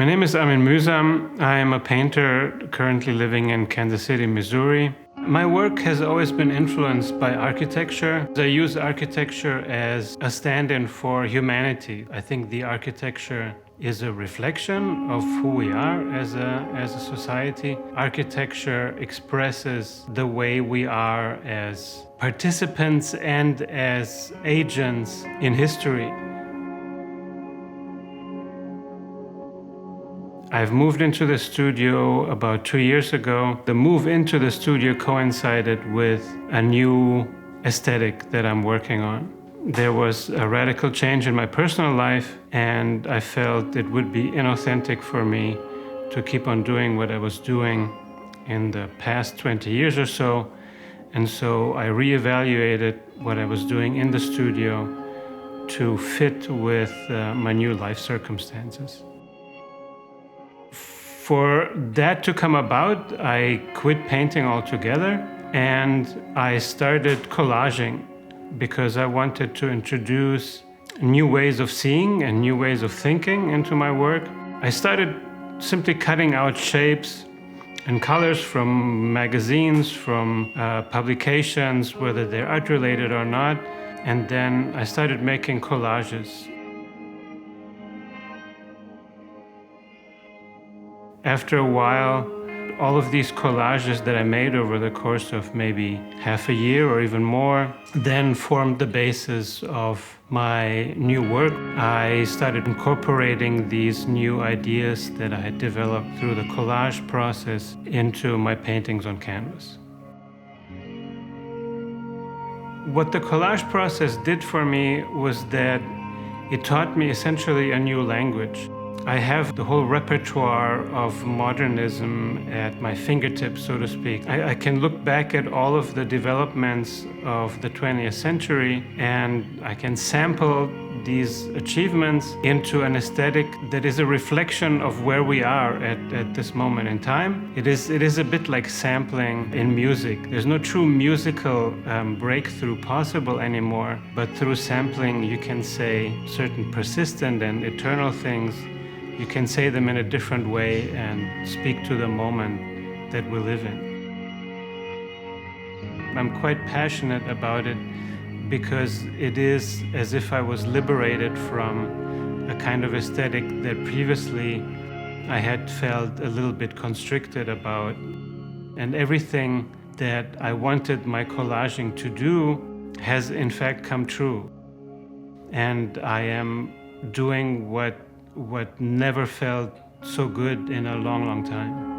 My name is Armin Mühsam. I am a painter currently living in Kansas City, Missouri. My work has always been influenced by architecture. I use architecture as a stand-in for humanity. I think the architecture is a reflection of who we are as a society. Architecture expresses the way we are as participants and as agents in history. I've moved into the studio about 2 years ago. The move into the studio coincided with a new aesthetic that I'm working on. There was a radical change in my personal life, and I felt it would be inauthentic for me to keep on doing what I was doing in the past 20 years or so. And so I reevaluated what I was doing in the studio to fit with my new life circumstances. For that to come about, I quit painting altogether and I started collaging because I wanted to introduce new ways of seeing and new ways of thinking into my work. I started simply cutting out shapes and colors from magazines, from publications, whether they're art-related or not, and then I started making collages. After a while, all of these collages that I made over the course of maybe half a year or even more then formed the basis of my new work. I started incorporating these new ideas that I had developed through the collage process into my paintings on canvas. What the collage process did for me was that it taught me essentially a new language. I have the whole repertoire of modernism at my fingertips, so to speak. I can look back at all of the developments of the 20th century and I can sample these achievements into an aesthetic that is a reflection of where we are at this moment in time. It is a bit like sampling in music. There's no true musical breakthrough possible anymore, but through sampling you can say certain persistent and eternal things. You can say them in a different way and speak to the moment that we live in. I'm quite passionate about it because it is as if I was liberated from a kind of aesthetic that previously I had felt a little bit constricted about. And everything that I wanted my collaging to do has in fact come true. And I am doing what never felt so good in a long, long time.